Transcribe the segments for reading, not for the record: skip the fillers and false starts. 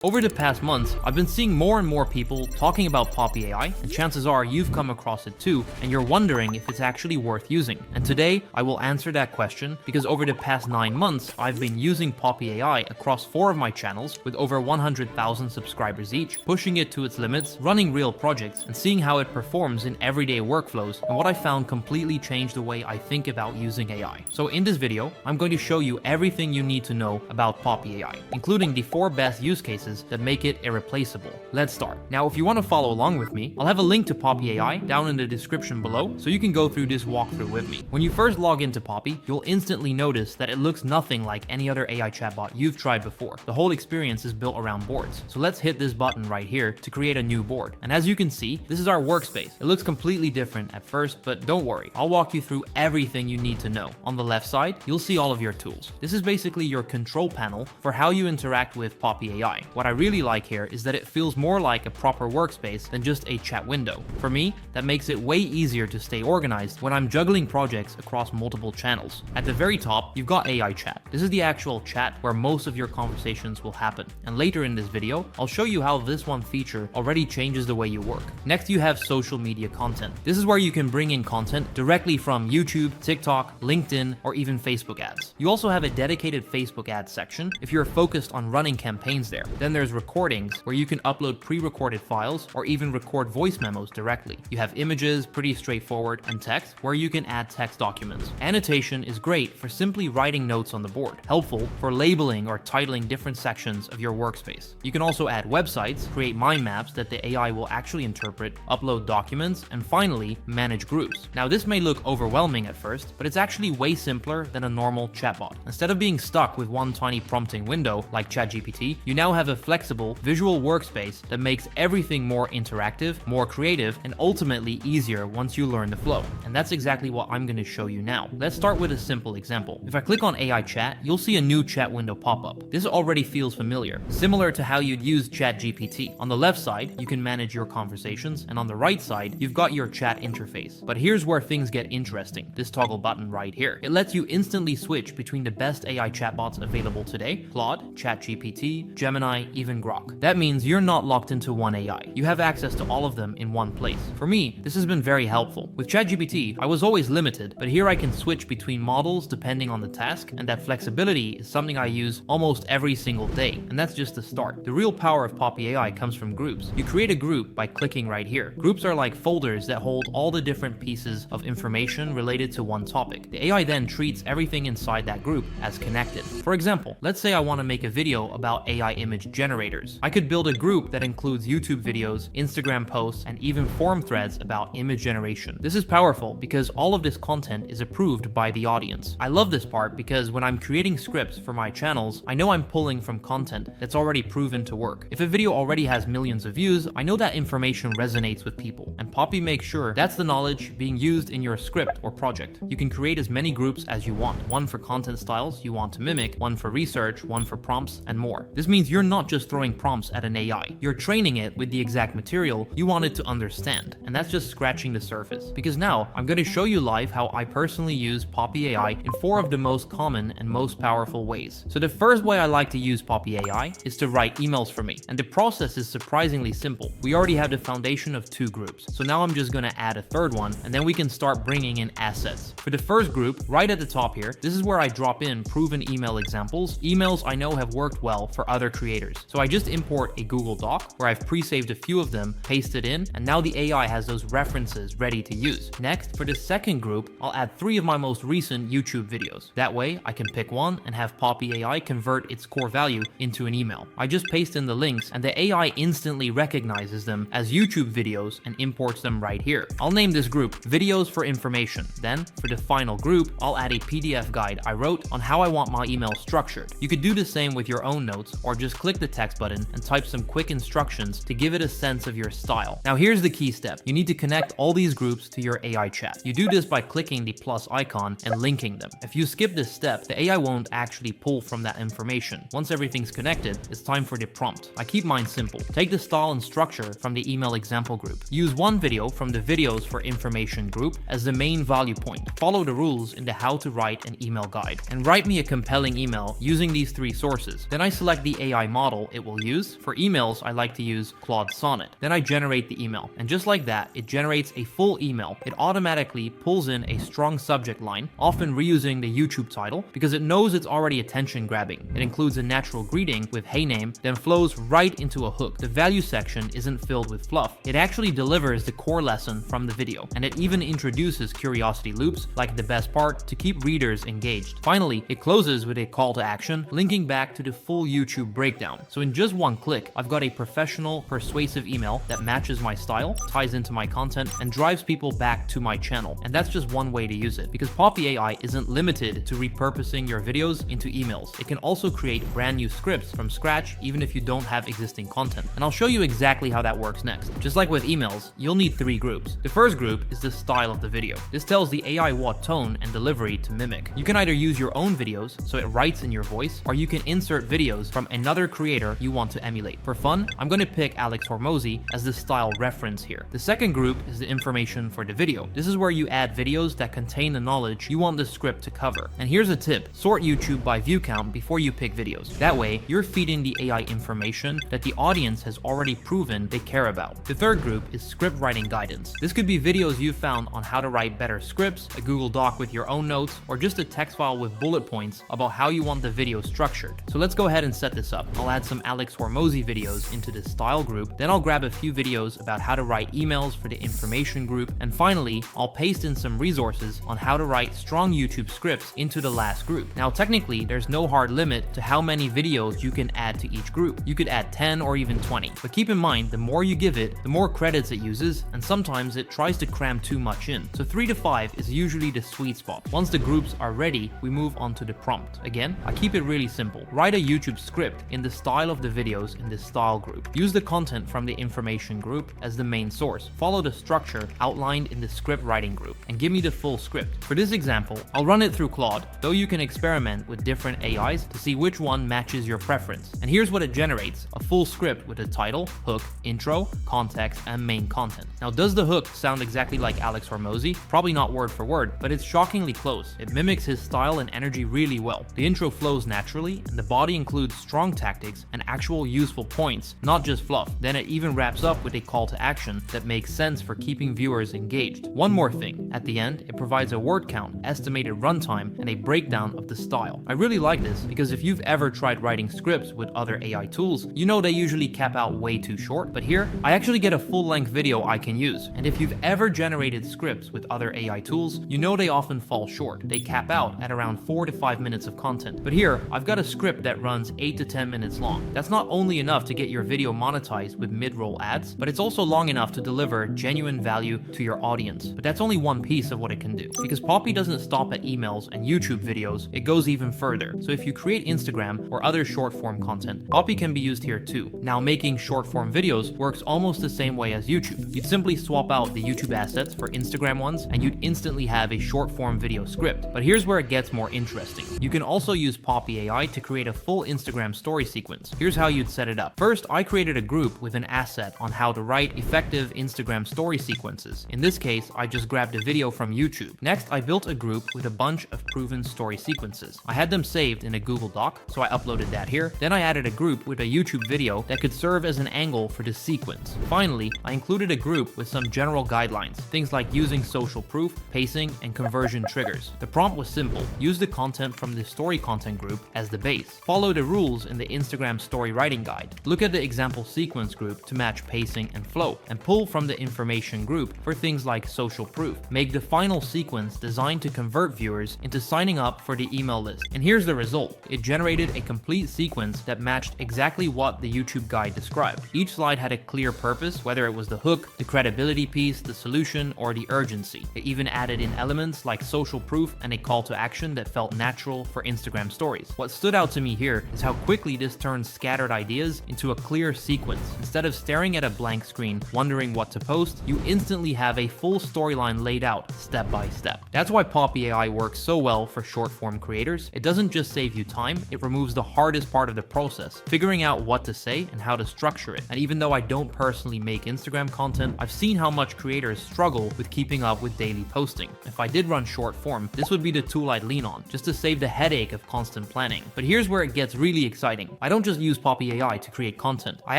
Over the past months, I've been seeing more and more people talking about Poppy AI, and chances are you've come across it too, and you're wondering if it's actually worth using. And today, I will answer that question because over the past 9 months, I've been using Poppy AI across 4 of my channels with over 100,000 subscribers each, pushing it to its limits, running real projects, and seeing how it performs in everyday workflows, and what I found completely changed the way I think about using AI. So in this video, I'm going to show you everything you need to know about Poppy AI, including the 4 best use cases that make it irreplaceable. Let's start. Now, if you want to follow along with me, I'll have a link to Poppy AI down in the description below so you can go through this walkthrough with me. When you first log into Poppy, you'll instantly notice that it looks nothing like any other AI chatbot you've tried before. The whole experience is built around boards. So let's hit this button right here to create a new board. And as you can see, this is our workspace. It looks completely different at first, but don't worry. I'll walk you through everything you need to know. On the left side, you'll see all of your tools. This is basically your control panel for how you interact with Poppy AI. What I really like here is that it feels more like a proper workspace than just a chat window. For me, that makes it way easier to stay organized when I'm juggling projects across multiple channels. At the very top, you've got AI chat. This is the actual chat where most of your conversations will happen. And later in this video, I'll show you how this one feature already changes the way you work. Next, you have social media content. This is where you can bring in content directly from YouTube, TikTok, LinkedIn, or even Facebook ads. You also have a dedicated Facebook ads section if you're focused on running campaigns there. Then there's recordings where you can upload pre-recorded files or even record voice memos directly. You have images, pretty straightforward, and text where you can add text documents. Annotation is great for simply writing notes on the board, helpful for labeling or titling different sections of your workspace. You can also add websites, create mind maps that the AI will actually interpret, upload documents, and finally, manage groups. Now this may look overwhelming at first, but it's actually way simpler than a normal chatbot. Instead of being stuck with one tiny prompting window like ChatGPT, you now have a flexible, visual workspace that makes everything more interactive, more creative, and ultimately easier once you learn the flow. And that's exactly what I'm going to show you now. Let's start with a simple example. If I click on AI chat, you'll see a new chat window pop up. This already feels familiar, similar to how you'd use ChatGPT. On the left side, you can manage your conversations, and on the right side, you've got your chat interface. But here's where things get interesting. This toggle button right here. It lets you instantly switch between the best AI chatbots available today: Claude, ChatGPT, Gemini, even Grok. That means you're not locked into one AI. You have access to all of them in one place. For me, this has been very helpful. With ChatGPT, I was always limited, but here I can switch between models depending on the task, and that flexibility is something I use almost every single day. And that's just the start. The real power of Poppy AI comes from groups. You create a group by clicking right here. Groups are like folders that hold all the different pieces of information related to one topic. The AI then treats everything inside that group as connected. For example, let's say I want to make a video about AI image generators. I could build a group that includes YouTube videos, Instagram posts, and even forum threads about image generation. This is powerful because all of this content is approved by the audience. I love this part because when I'm creating scripts for my channels, I know I'm pulling from content that's already proven to work. If a video already has millions of views, I know that information resonates with people, and Poppy makes sure that's the knowledge being used in your script or project. You can create as many groups as you want, one for content styles you want to mimic, one for research, one for prompts, and more. This means you're not just throwing prompts at an AI, you're training it with the exact material you want it to understand. And that's just scratching the surface, because now I'm going to show you live how I personally use Poppy AI in 4 of the most common and most powerful ways. So the first way I like to use Poppy AI is to write emails for me, and the process is surprisingly simple. We already have the foundation of 2 groups, so now I'm just going to add a third one, and then we can start bringing in assets. For the first group, right at the top here, this is where I drop in proven email examples, emails I know have worked well for other creators. So I just import a Google Doc where I've pre-saved a few of them, paste it in, and now the AI has those references ready to use. Next, for the second group, I'll add 3 of my most recent YouTube videos. That way, I can pick one and have Poppy AI convert its core value into an email. I just paste in the links, and the AI instantly recognizes them as YouTube videos and imports them right here. I'll name this group Videos for Information. Then, for the final group, I'll add a PDF guide I wrote on how I want my email structured. You could do the same with your own notes, or just click the text button and type some quick instructions to give it a sense of your style. Now here's the key step. You need to connect all these groups to your AI chat. You do this by clicking the plus icon and linking them. If you skip this step, the AI won't actually pull from that information. Once everything's connected, it's time for the prompt. I keep mine simple. Take the style and structure from the email example group. Use one video from the Videos for Information group as the main value point. Follow the rules in the How to Write an Email guide, and write me a compelling email using these 3 sources. Then I select the AI model model it will use. For emails, I like to use Claude Sonnet. Then I generate the email, and just like that, it generates a full email. It automatically pulls in a strong subject line, often reusing the YouTube title, because it knows it's already attention grabbing. It includes a natural greeting with "Hey name," then flows right into a hook. The value section isn't filled with fluff. It actually delivers the core lesson from the video, and it even introduces curiosity loops, like the best part, to keep readers engaged. Finally, it closes with a call to action, linking back to the full YouTube breakdown. So in just one click, I've got a professional, persuasive email that matches my style, ties into my content, and drives people back to my channel. And that's just one way to use it, because Poppy AI isn't limited to repurposing your videos into emails. It can also create brand new scripts from scratch, even if you don't have existing content. And I'll show you exactly how that works next. Just like with emails, you'll need 3 groups. The first group is the style of the video. This tells the AI what tone and delivery to mimic. You can either use your own videos, so it writes in your voice, or you can insert videos from another creator you want to emulate. For fun, I'm going to pick Alex Hormozi as the style reference here. The second group is the information for the video. This is where you add videos that contain the knowledge you want the script to cover. And here's a tip: sort YouTube by view count before you pick videos. That way, you're feeding the AI information that the audience has already proven they care about. The third group is script writing guidance. This could be videos you found on how to write better scripts, a Google Doc with your own notes, or just a text file with bullet points about how you want the video structured. So let's go ahead and set this up. I'll add some Alex Hormozi videos into this style group, then I'll grab a few videos about how to write emails for the information group, and finally, I'll paste in some resources on how to write strong YouTube scripts into the last group. Now technically, there's no hard limit to how many videos you can add to each group. You could add 10 or even 20, but keep in mind, the more you give it, the more credits it uses, and sometimes it tries to cram too much in. So 3 to 5 is usually the sweet spot. Once the groups are ready, we move on to the prompt. Again, I keep it really simple. Write a YouTube script in the style of the videos in this style group. Use the content from the information group as the main source. Follow the structure outlined in the script writing group, and give me the full script. For this example, I'll run it through Claude, though you can experiment with different AIs to see which one matches your preference. And here's what it generates: a full script with a title, hook, intro, context, and main content. Now, does the hook sound exactly like Alex Hormozi? Probably not word for word, but it's shockingly close. It mimics his style and energy really well. The intro flows naturally, and the body includes strong tactics and actual useful points, not just fluff. Then it even wraps up with a call to action that makes sense for keeping viewers engaged. One more thing, at the end, it provides a word count, estimated runtime, and a breakdown of the style. I really like this because if you've ever tried writing scripts with other AI tools, you know they usually cap out way too short, but here, I actually get a full-length video I can use. And if you've ever generated scripts with other AI tools, you know they often fall short. They cap out at around 4 to 5 minutes of content. But here, I've got a script that runs 8 to 10 minutes long. That's not only enough to get your video monetized with mid-roll ads, but it's also long enough to deliver genuine value to your audience. But that's only one piece of what it can do. Because Poppy doesn't stop at emails and YouTube videos, it goes even further. So if you create Instagram or other short-form content, Poppy can be used here too. Now, making short-form videos works almost the same way as YouTube. You'd simply swap out the YouTube assets for Instagram ones, and you'd instantly have a short-form video script. But here's where it gets more interesting. You can also use Poppy AI to create a full Instagram story sequence. Here's how you'd set it up. First, I created a group with an asset on how to write effective Instagram story sequences. In this case, I just grabbed a video from YouTube. Next, I built a group with a bunch of proven story sequences. I had them saved in a Google Doc, so I uploaded that here. Then I added a group with a YouTube video that could serve as an angle for the sequence. Finally, I included a group with some general guidelines, things like using social proof, pacing, and conversion triggers. The prompt was simple. Use the content from the story content group as the base. Follow the rules in the Instagram story writing guide. Look at the example sequence group to match pacing and flow, and pull from the information group for things like social proof. Make the final sequence designed to convert viewers into signing up for the email list. And here's the result. It generated a complete sequence that matched exactly what the YouTube guide described. Each slide had a clear purpose, whether it was the hook, the credibility piece, the solution, or the urgency. It even added in elements like social proof and a call to action that felt natural for Instagram stories. What stood out to me here is how quickly this turns scattered ideas into a clear sequence. Instead of staring at a blank screen, wondering what to post, you instantly have a full storyline laid out step by step. That's why Poppy AI works so well for short-form creators. It doesn't just save you time, it removes the hardest part of the process, figuring out what to say and how to structure it. And even though I don't personally make Instagram content, I've seen how much creators struggle with keeping up with daily posting. If I did run short form, this would be the tool I'd lean on, just to save the headache of constant planning. But here's where it gets really exciting. I don't don't just use Poppy AI to create content. I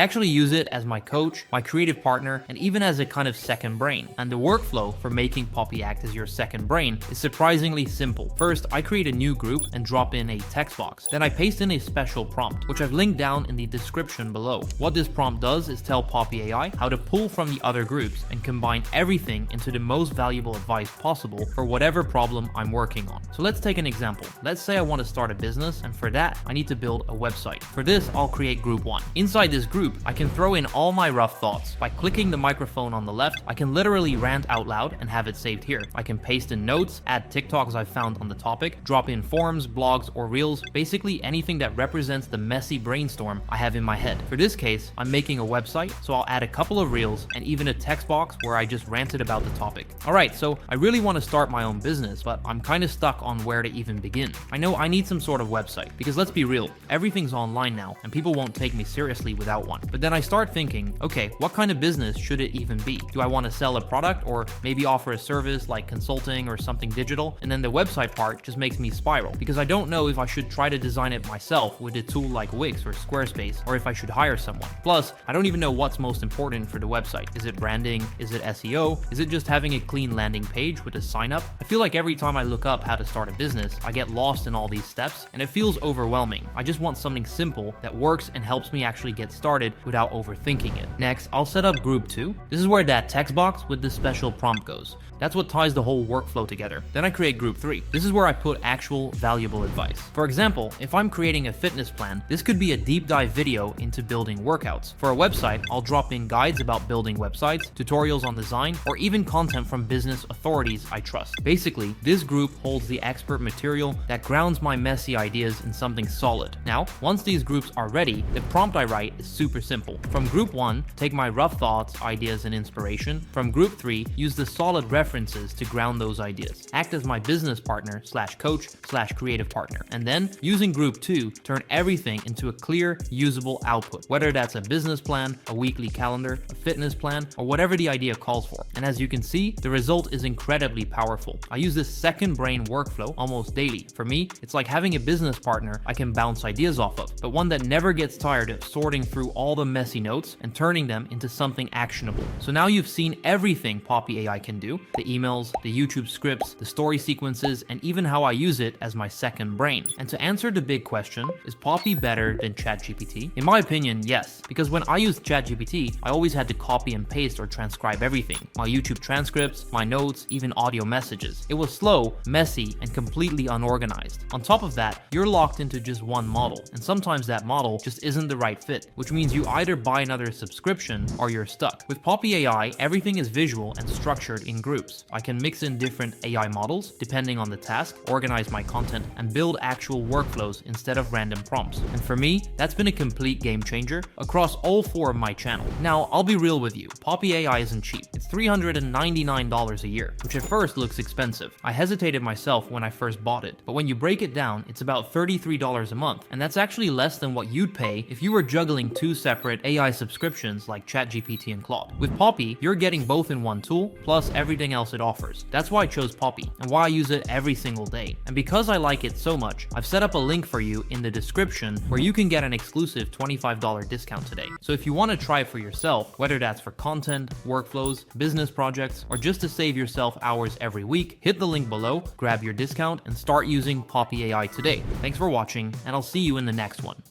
actually use it as my coach, my creative partner, and even as a kind of second brain. And the workflow for making Poppy act as your second brain is surprisingly simple. First, I create a new group and drop in a text box. Then I paste in a special prompt, which I've linked down in the description below. What this prompt does is tell Poppy AI how to pull from the other groups and combine everything into the most valuable advice possible for whatever problem I'm working on. So let's take an example. Let's say I want to start a business, and for that, I need to build a website. For this, I'll create group 1. Inside this group, I can throw in all my rough thoughts. By clicking the microphone on the left, I can literally rant out loud and have it saved here. I can paste in notes, add TikToks I've found on the topic, drop in forums, blogs, or reels, basically anything that represents the messy brainstorm I have in my head. For this case, I'm making a website, so I'll add a couple of reels and even a text box where I just ranted about the topic. Alright, so I really want to start my own business, but I'm kind of stuck on where to even begin. I know I need some sort of website, because let's be real, everything's online now, and people won't take me seriously without one. But then I start thinking, okay, what kind of business should it even be? Do I want to sell a product, or maybe offer a service like consulting or something digital? And then the website part just makes me spiral, because I don't know if I should try to design it myself with a tool like Wix or Squarespace, or if I should hire someone. Plus, I don't even know what's most important for the website. Is it branding? Is it SEO? Is it just having a clean landing page with a sign up? I feel like every time I look up how to start a business, I get lost in all these steps, and it feels overwhelming. I just want something simple that works and helps me actually get started without overthinking it. Next, I'll set up group 2. This is where that text box with the special prompt goes. That's what ties the whole workflow together. Then I create group 3. This is where I put actual valuable advice. For example, if I'm creating a fitness plan, this could be a deep dive video into building workouts. For a website, I'll drop in guides about building websites, tutorials on design, or even content from business authorities I trust. Basically, this group holds the expert material that grounds my messy ideas in something solid. Now, once these groups are ready, the prompt I write is super simple. From group 1, take my rough thoughts, ideas, and inspiration. From group 3, use the solid references to ground those ideas. Act as my business partner / coach / creative partner. And then, using group 2, turn everything into a clear, usable output, whether that's a business plan, a weekly calendar, a fitness plan, or whatever the idea calls for. And as you can see, the result is incredibly powerful. I use this second brain workflow almost daily. For me, it's like having a business partner I can bounce ideas off of, but one that never gets tired of sorting through all the messy notes and turning them into something actionable. So now you've seen everything Poppy AI can do, the emails, the YouTube scripts, the story sequences, and even how I use it as my second brain. And to answer the big question, is Poppy better than ChatGPT? In my opinion, yes, because when I used ChatGPT, I always had to copy and paste or transcribe everything. My YouTube transcripts, my notes, even audio messages. It was slow, messy, and completely unorganized. On top of that, you're locked into just one model, and sometimes that model just isn't the right fit, which means you either buy another subscription or you're stuck. With Poppy AI, everything is visual and structured in groups. I can mix in different AI models depending on the task, organize my content, and build actual workflows instead of random prompts. And for me, that's been a complete game changer across all 4 of my channel. Now, I'll be real with you, Poppy AI isn't cheap. It's $399 a year, which at first looks expensive. I hesitated myself when I first bought it, but when you break it down, it's about $33 a month, and that's actually less than what you'd pay if you were juggling 2 separate AI subscriptions like ChatGPT and Claude. With Poppy, you're getting both in one tool, plus everything else it offers. That's why I chose Poppy, and why I use it every single day. And because I like it so much, I've set up a link for you in the description where you can get an exclusive $25 discount today. So if you want to try it for yourself, whether that's for content, workflows, business projects, or just to save yourself hours every week, hit the link below, grab your discount, and start using Poppy AI today. Thanks for watching, and I'll see you in the next one.